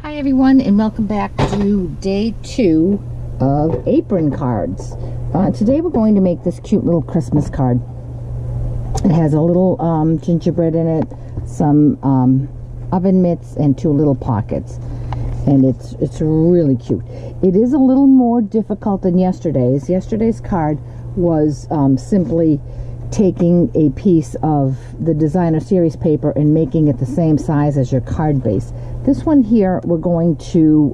Hi everyone, and welcome back to day 2 of apron cards. Today we're going to make this cute little Christmas card. It has a little gingerbread in it, some oven mitts, and 2 little pockets. And it's really cute. It is a little more difficult than yesterday's. Yesterday's card was simply taking a piece of the designer series paper and making it the same size as your card base. This one here, we're going to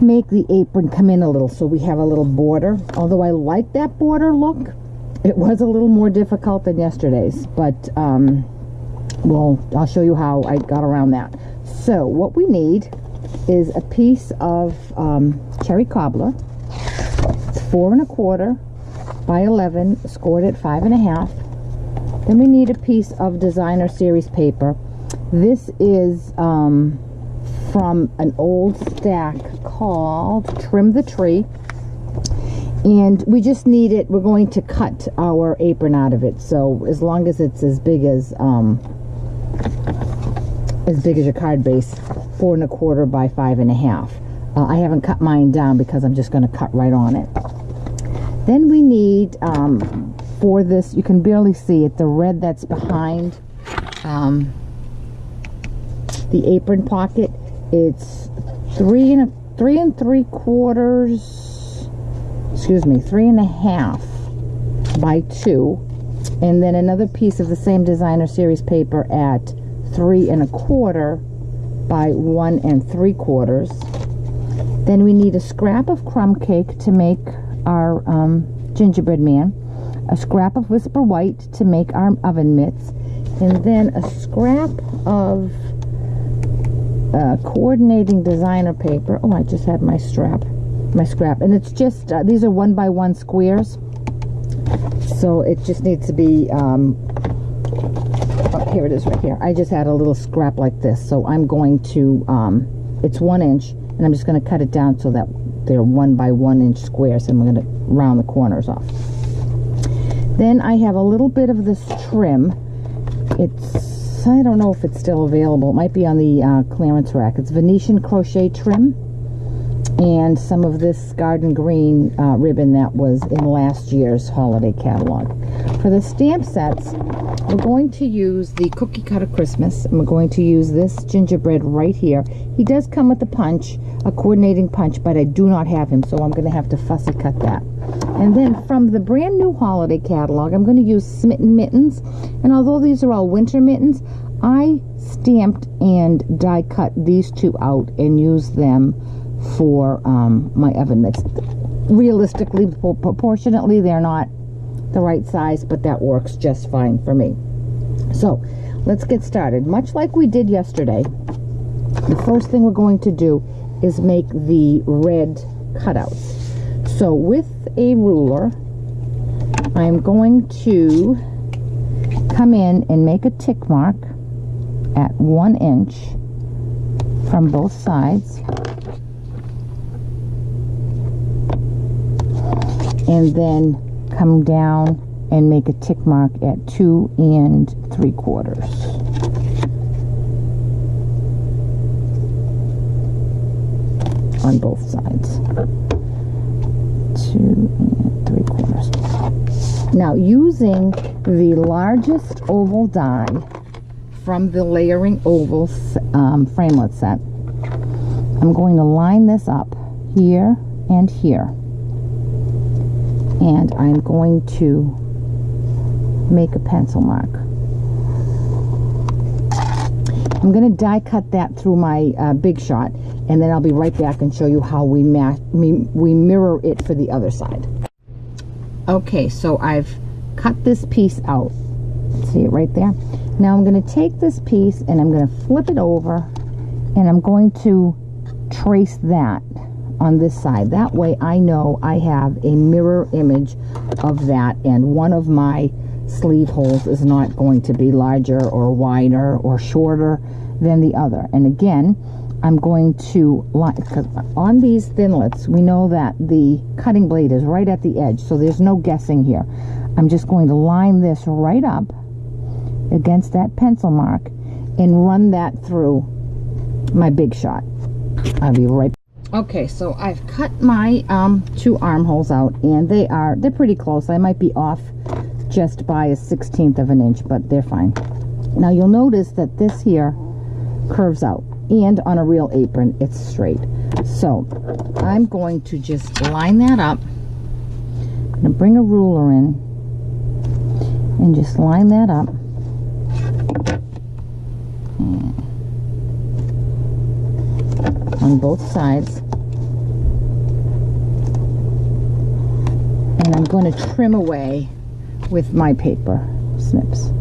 make the apron come in a little, so we have a little border. Although I like that border look, it was a little more difficult than yesterday's, but well, I'll show you how I got around that. So what we need is a piece of cherry cobbler. It's 4 1/4 by 11, scored at 5 1/2. Then we need a piece of designer series paper. This is from an old stack called Trim the Tree, and we just need it. We're going to cut our apron out of it, so as long as it's as big as your card base, 4 1/4 by 5 1/2. I haven't cut mine down because I'm just going to cut right on it. Then we need, for this, you can barely see it, the red that's behind the apron pocket. It's 3 3/4, excuse me, 3 1/2 by 2, and then another piece of the same designer series paper at 3 1/4 by 1 3/4. Then we need a scrap of crumb cake to make our gingerbread man, a scrap of whisper white to make our oven mitts, and then a scrap of coordinating designer paper. Oh, I just had my scrap, and it's just these are 1 by 1 squares, so it just needs to be oh, here it is right here. I just had a little scrap like this, so I'm going to it's 1 inch, and I'm just going to cut it down so that they're 1 by 1 inch squares, and we're going to round the corners off. Then I have a little bit of this trim. It's, I don't know if it's still available. It might be on the clearance rack. It's Venetian crochet trim, and some of this garden green ribbon that was in last year's holiday catalog. For the stamp sets, we're going to use the Cookie Cutter Christmas, and we're going to use this gingerbread right here. He does come with a punch, a coordinating punch, but I do not have him, so I'm going to have to fussy cut that. And then from the brand new holiday catalog, I'm going to use Mittens, and although these are all winter mittens, I stamped and die cut these 2 out and used them for my oven mitts. Realistically, proportionately, they're not the right size, but that works just fine for me. So let's get started. Much like we did yesterday, the first thing we're going to do is make the red cutouts. So with a ruler, I'm going to come in and make a tick mark at 1 inch from both sides, and then come down and make a tick mark at 2 3/4. On both sides. 2 3/4. Now, using the largest oval die from the Layering Ovals framelit set, I'm going to line this up here and here, and I'm going to make a pencil mark. I'm going to die cut that through my Big Shot, and then I'll be right back and show you how we mirror it for the other side. Okay, so I've cut this piece out. See it right there? Now I'm going to take this piece and I'm going to flip it over, and I'm going to trace that on this side. That way I know I have a mirror image of that, and one of my sleeve holes is not going to be larger or wider or shorter than the other. And again, I'm going to line, because on these thinlits we know that the cutting blade is right at the edge, so there's no guessing here. I'm just going to line this right up against that pencil mark and run that through my Big Shot. I'll be right back. Okay, so I've cut my 2 armholes out, and they're pretty close. I might be off just by a 1/16 of an inch, but they're fine. Now you'll notice that this here curves out, and on a real apron it's straight. So I'm going to just line that up. I'm going to bring a ruler in and just line that up. On both sides. And I'm going to trim away with my paper snips.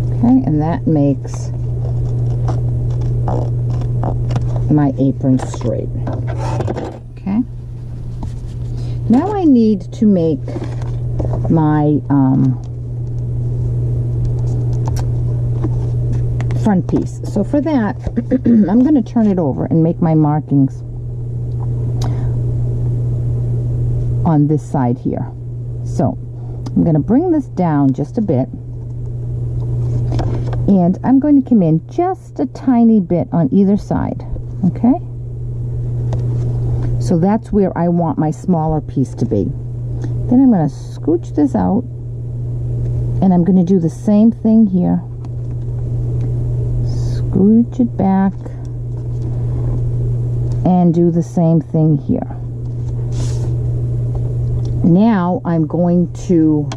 Okay, and that makes my apron straight. Okay. Now I need to make my front piece. So for that, I'm going to turn it over and make my markings on this side here. So I'm going to bring this down just a bit, and I'm going to come in just a tiny bit on either side. Okay, so that's where I want my smaller piece to be. Then I'm going to scooch this out, and I'm going to do the same thing here. Scooch it back and do the same thing here. Now I'm going to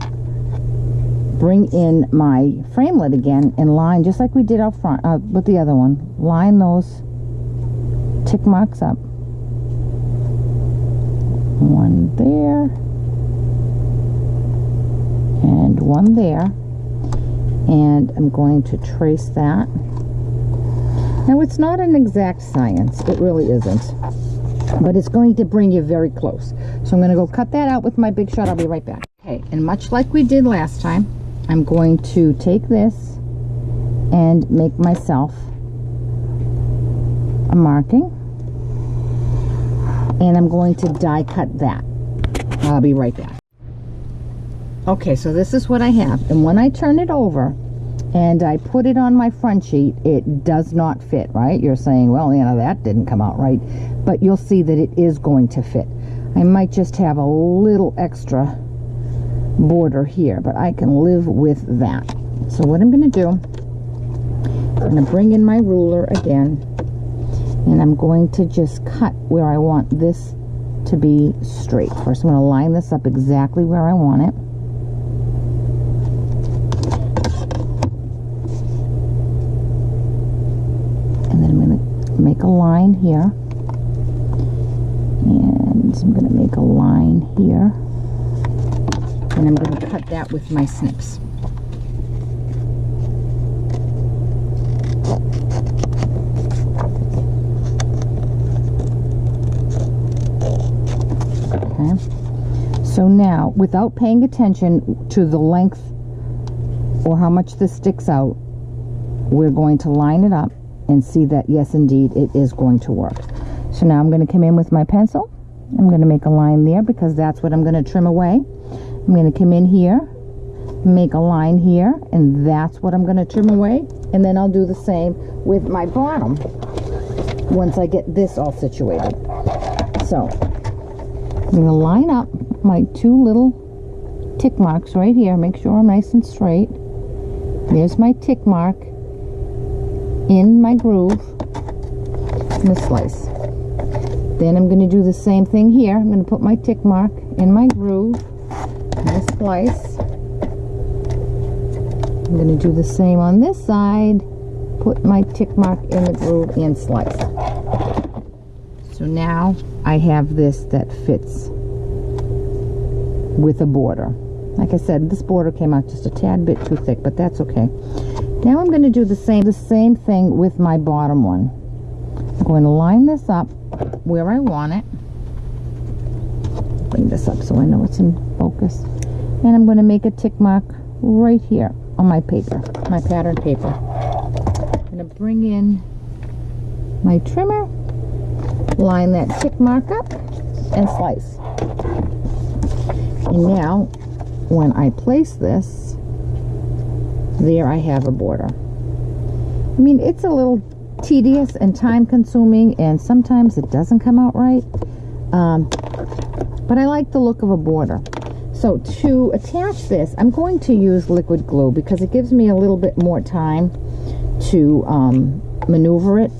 bring in my framelit again and line, just like we did out front with the other one. Line those tick marks up. One there and one there, and I'm going to trace that. Now it's not an exact science, it really isn't, but it's going to bring you very close. So I'm going to go cut that out with my Big Shot. I'll be right back. Okay, and much like we did last time, I'm going to take this and make myself a marking, and I'm going to die cut that. I'll be right back. Okay, so this is what I have, and when I turn it over and I put it on my front sheet, it does not fit, right? You're saying, well, you know, that didn't come out right, but you'll see that it is going to fit. I might just have a little extra border here, but I can live with that. So what I'm going to do, I'm going to bring in my ruler again, and I'm going to just cut where I want this to be straight. First, I'm going to line this up exactly where I want it. And then I'm going to make a line here. And I'm going to make a line here. And I'm going to cut that with my snips. Okay. So now, without paying attention to the length or how much this sticks out, we're going to line it up and see that, yes, indeed, it is going to work. So now I'm going to come in with my pencil. I'm going to make a line there because that's what I'm going to trim away. I'm going to come in here, make a line here, and that's what I'm going to trim away. And then I'll do the same with my bottom once I get this all situated. So I'm going to line up my 2 little tick marks right here. Make sure I'm nice and straight. There's my tick mark in my groove in the slice. Then I'm going to do the same thing here. I'm going to put my tick mark in my groove in the slice. I'm going to do the same on this side. Put my tick mark in the groove and slice. So now I have this that fits with a border. Like I said, this border came out just a tad bit too thick, but that's okay. Now I'm going to do the same thing with my bottom one. I'm going to line this up where I want it. Bring this up so I know it's in focus. And I'm going to make a tick mark right here on my paper, my pattern paper. I'm going to bring in my trimmer, line that tick mark up, and slice. And now, when I place this, there I have a border. I mean, it's a little tedious and time consuming, and sometimes it doesn't come out right. But I like the look of a border. So to attach this, I'm going to use liquid glue because it gives me a little bit more time to maneuver it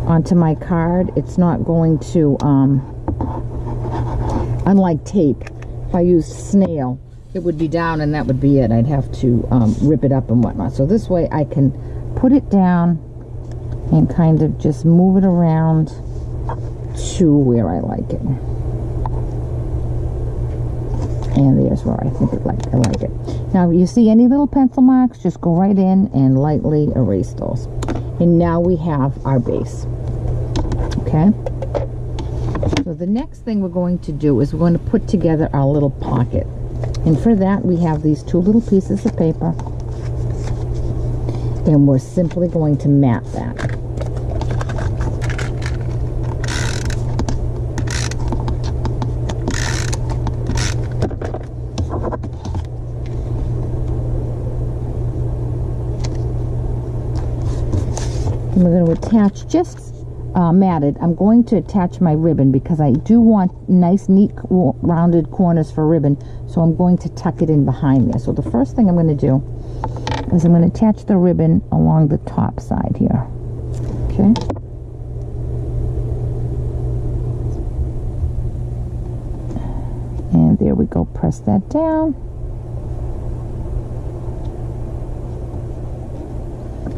onto my card. It's not going to, unlike tape, if I used snail, it would be down and that would be it. I'd have to rip it up and whatnot. So this way I can put it down and kind of just move it around to where I like it. And there's where I think I like it. Now, you see any little pencil marks, just go right in and lightly erase those. And now we have our base. Okay? So the next thing we're going to do is we're going to put together our little pocket. And for that, we have these two little pieces of paper. And we're simply going to mat that. And we're going to attach, just matted, I'm going to attach my ribbon because I do want nice, neat, rounded corners for ribbon. So I'm going to tuck it in behind there. So the first thing I'm going to do is I'm going to attach the ribbon along the top side here. Okay. And there we go. Press that down.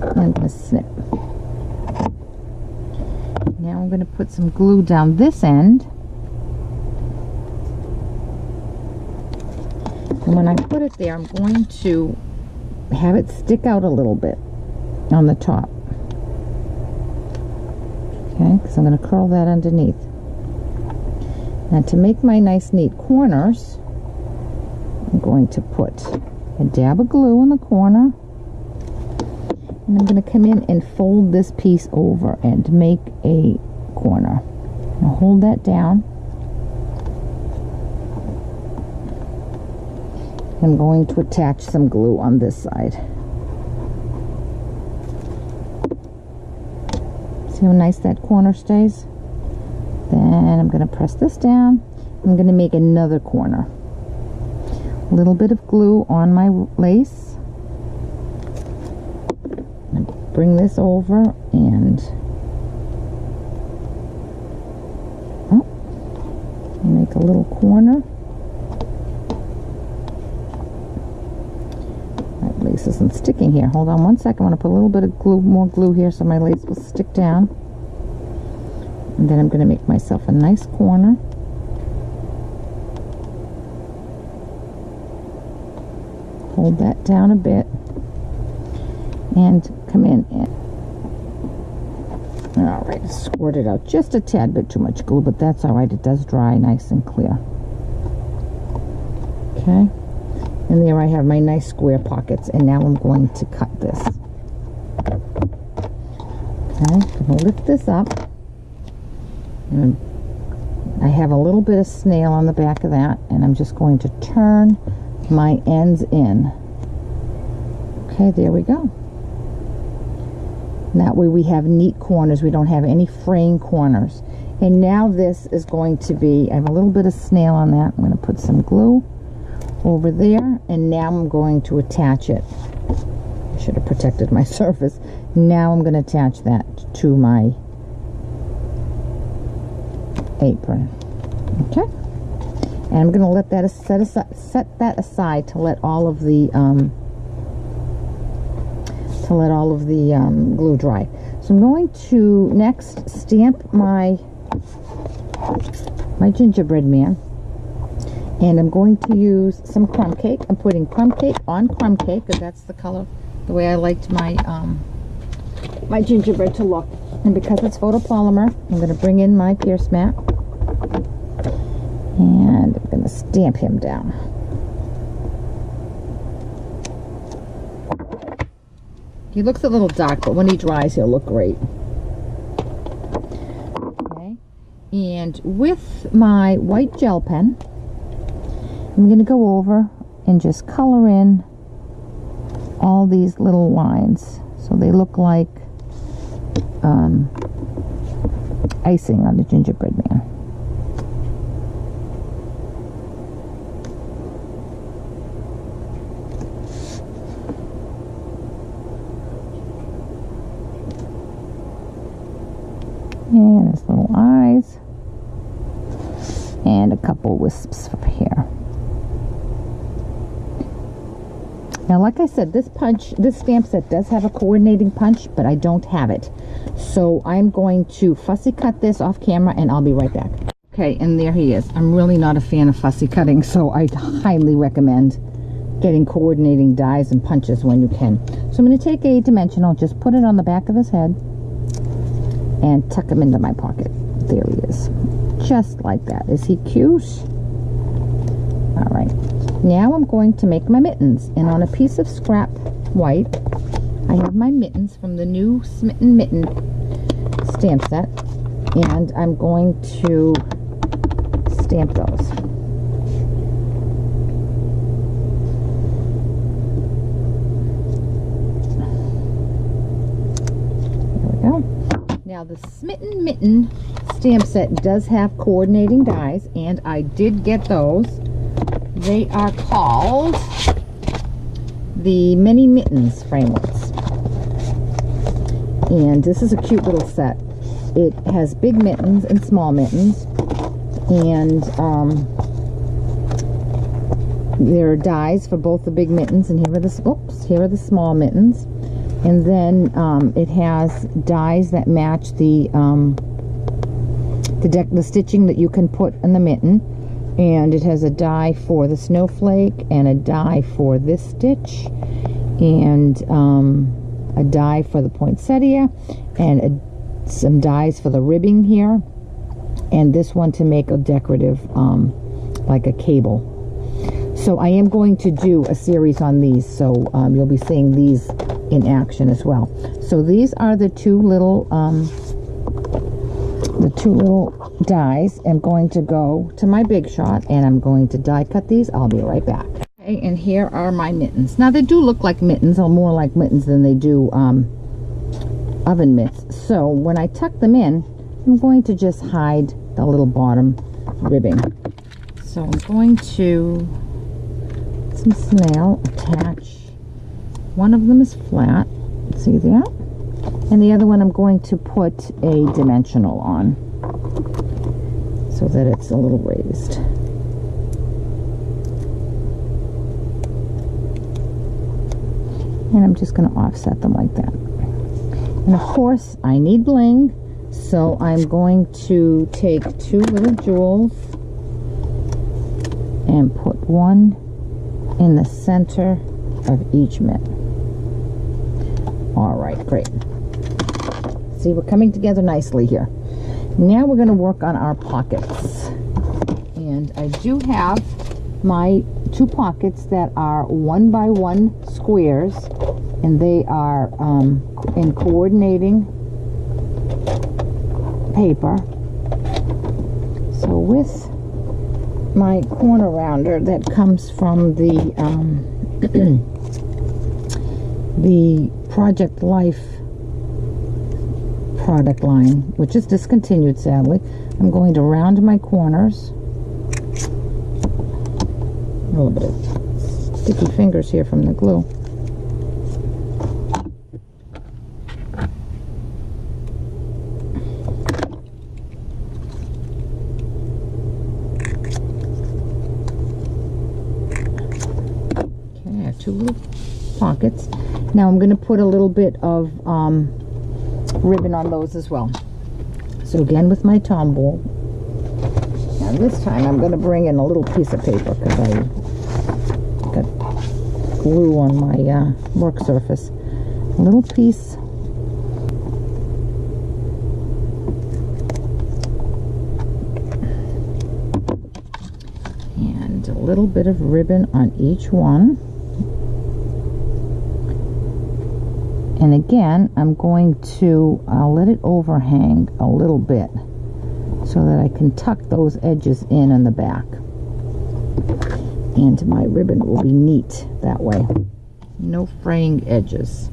And I'm going to snip. Now I'm going to put some glue down this end. And when I put it there, I'm going to have it stick out a little bit on the top. Okay, because I'm going to curl that underneath. Now to make my nice neat corners, I'm going to put a dab of glue in the corner. And I'm going to come in and fold this piece over and make a corner. Now hold that down. I'm going to attach some glue on this side. See how nice that corner stays? Then I'm going to press this down. I'm going to make another corner. A little bit of glue on my lace. Bring this over and make a little corner. My lace isn't sticking here. Hold on one second. I want to put a little bit of glue, more glue here so my lace will stick down. And then I'm going to make myself a nice corner. Hold that down a bit. And come in and all right, squirt it out just a tad bit too much glue, but that's all right. It does dry nice and clear. Okay, and there I have my nice square pockets, and now I'm going to cut this. Okay, I'm going to lift this up, and I have a little bit of snail on the back of that, and I'm just going to turn my ends in. Okay, there we go. And that way we have neat corners. We don't have any fraying corners. And now this is going to be, I have a little bit of snail on that. I'm going to put some glue over there. And now I'm going to attach it. I should have protected my surface. Now I'm going to attach that to my apron. Okay. And I'm going to let that set that aside to let all of the glue dry. So I'm going to next stamp my gingerbread man, and I'm going to use some crumb cake. I'm putting crumb cake on crumb cake because that's the color, the way I liked my my gingerbread to look. And because it's photopolymer, I'm going to bring in my pierce mat and I'm going to stamp him down. He looks a little dark, but when he dries, he'll look great. Okay. And with my white gel pen, I'm going to go over and just color in all these little lines. So they look like icing on the gingerbread man. And his little eyes. And a couple wisps of hair. Now, like I said, this stamp set does have a coordinating punch, but I don't have it. So I'm going to fussy cut this off camera, and I'll be right back. Okay, and there he is. I'm really not a fan of fussy cutting, so I highly recommend getting coordinating dies and punches when you can. So I'm going to take a dimensional, just put it on the back of his head, and tuck him into my pocket. There he is. Just like that. Is he cute? All right. Now I'm going to make my mittens, and on a piece of scrap white I have my mittens from the new Smitten Mitten stamp set, and I'm going to stamp those. There we go. Now the Smitten Mitten stamp set does have coordinating dies, and I did get those. They are called the Mini Mittens framelits. And this is a cute little set. It has big mittens and small mittens. And there are dies for both the big mittens, and here are the small mittens. And then it has dies that match the stitching that you can put in the mitten. And it has a die for the snowflake, and a die for this stitch, and a die for the poinsettia, and some dies for the ribbing here, and this one to make a decorative like a cable. So I am going to do a series on these, so you'll be seeing these in action as well. So these are the two little dies. I'm going to go to my Big Shot, and I'm going to die cut these. I'll be right back. Okay, and here are my mittens. Now they do look like mittens, or more like mittens than they do oven mitts. So when I tuck them in, I'm going to just hide the little bottom ribbing. So I'm going to put some snail, attach. One of them is flat, see there? And the other one I'm going to put a dimensional on, so that it's a little raised. And I'm just going to offset them like that. And of course I need bling, so I'm going to take two little jewels and put one in the center of each mitt. All right, great. See, we're coming together nicely here. Now we're going to work on our pockets. And I do have my two pockets that are 1x1 squares, and they are in coordinating paper. So with my corner rounder that comes from the the Project Life product line, which is discontinued sadly, I'm going to round my corners. A little bit of sticky fingers here from the glue. Okay, I have two little pockets. Now I'm going to put a little bit of ribbon on those as well. So again with my tomball. Now this time I'm going to bring in a little piece of paper because I got glue on my work surface. A little piece. And a little bit of ribbon on each one. And again, I'm going to let it overhang a little bit so that I can tuck those edges in the back. And my ribbon will be neat that way. No fraying edges.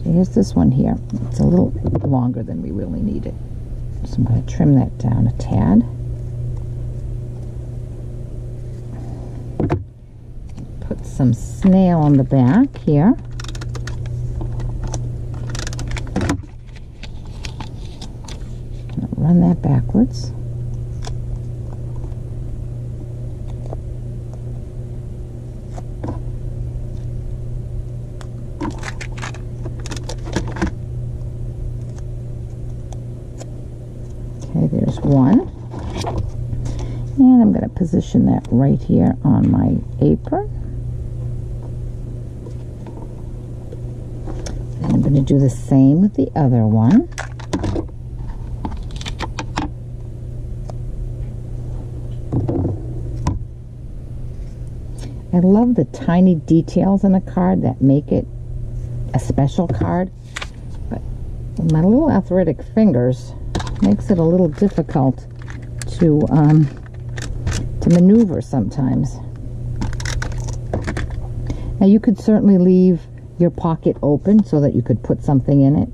Here's this one here. It's a little longer than we really need it. So I'm going to trim that down a tad. Put some snail on the back here. Run that backwards. There's one, and I'm going to position that right here on my apron, and I'm going to do the same with the other one. I love the tiny details in a card that make it a special card, but with my little arthritic fingers makes it a little difficult to maneuver sometimes. Now you could certainly leave your pocket open so that you could put something in it,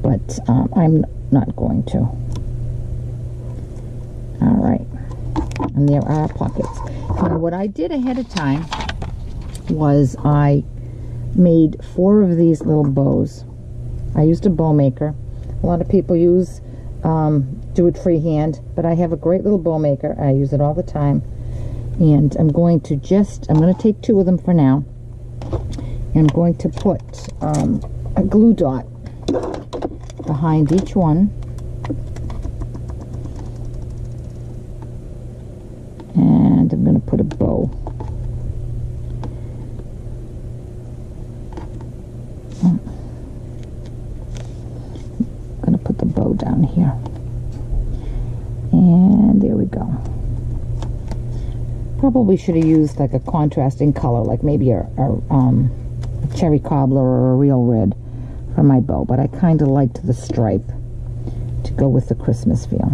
but I'm not going to. All right, and there are pockets. Now what I did ahead of time was I made 4 of these little bows. I used a bow maker. A lot of people do it freehand, but I have a great little bow maker. I use it all the time, and I'm going to take 2 of them for now, and I'm going to put a glue dot behind each one, and I'm going to put a bow. I'm going to put the bow down here. And there we go. Probably should have used like a contrasting color, like maybe a cherry cobbler or a real red for my bow, but I kind of liked the stripe to go with the Christmas feel.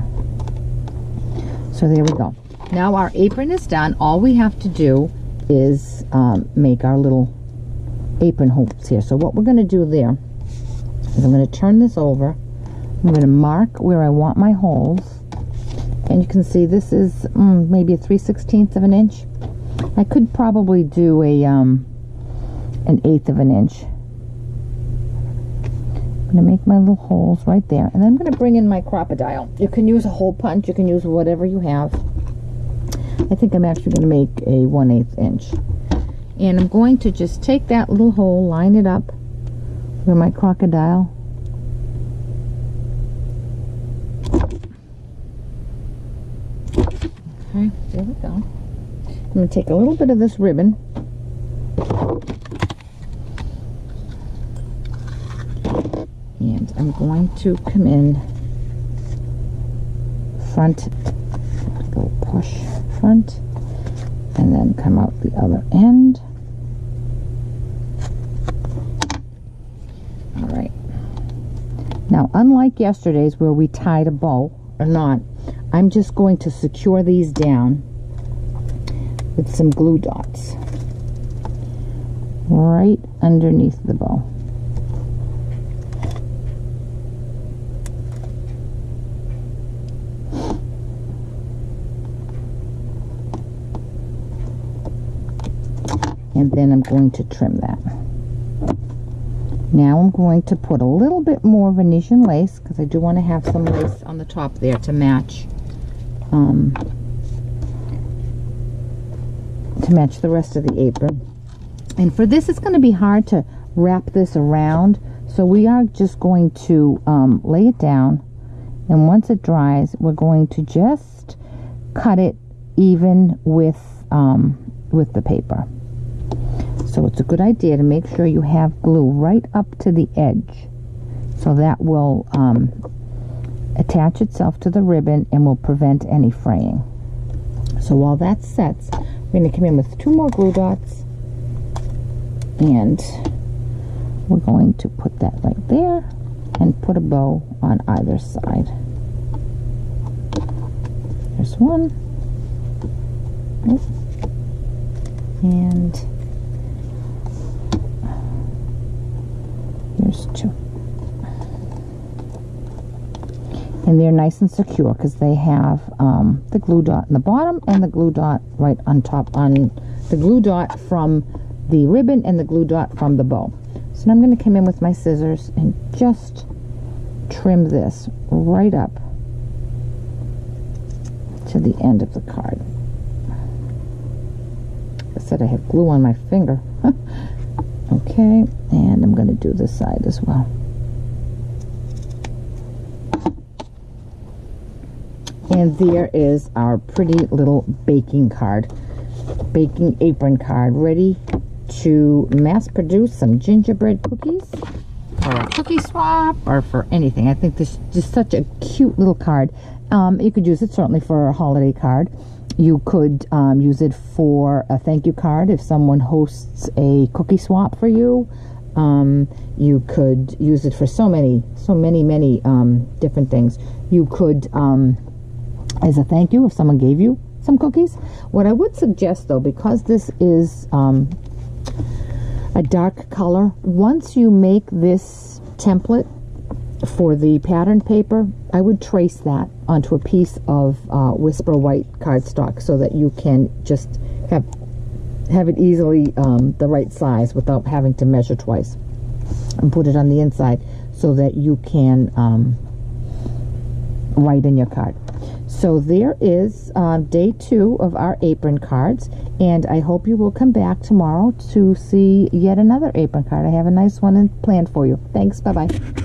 So there we go. Now our apron is done. All we have to do is make our little apron hoops here. So what we're going to do there is I'm going to turn this over. I'm going to mark where I want my holes. And you can see this is maybe a 3/16 of an inch. I could probably do an 1/8 of an inch. I'm going to make my little holes right there. And then I'm going to bring in my crocodile. You can use a hole punch. You can use whatever you have. I think I'm actually going to make a 1/8 inch. And I'm going to just take that little hole, line it up where my crocodile. Okay, there we go. I'm going to take a little bit of this ribbon and I'm going to come in front, a little push front, and then come out the other end. All right. Now, unlike yesterday's where we tied a bow or not, I'm just going to secure these down with some glue dots right underneath the bow. And then I'm going to trim that. Now I'm going to put a little bit more Venetian lace because I do want to have some lace on the top there to match the rest of the apron. And for this, it's going to be hard to wrap this around, so we are just going to lay it down, and once it dries, we're going to just cut it even with the paper. So it's a good idea to make sure you have glue right up to the edge, so that will attach itself to the ribbon and will prevent any fraying. So while that sets, we're going to come in with 2 more glue dots And we're going to put that right there and put a bow on either side. There's one. And here's two. And they're nice and secure because they have the glue dot in the bottom and the glue dot right on top, on the glue dot from the ribbon and the glue dot from the bow. So now I'm going to come in with my scissors and just trim this right up to the end of the card. I said I have glue on my finger. Okay, and I'm going to do this side as well. And there is our pretty little baking card, baking apron card, ready to mass produce some gingerbread cookies for a cookie swap or for anything. I think this is just such a cute little card. You could use it certainly for a holiday card. You could use it for a thank you card if someone hosts a cookie swap for you. You could use it for so many different things. You could as a thank you if someone gave you some cookies. What I would suggest though, because this is a dark color, once you make this template for the pattern paper, I would trace that onto a piece of Whisper White cardstock so that you can just have it easily the right size without having to measure twice, and put it on the inside so that you can write in your card. So there is day 2 of our apron cards, and I hope you will come back tomorrow to see yet another apron card. I have a nice one planned for you. Thanks. Bye-bye.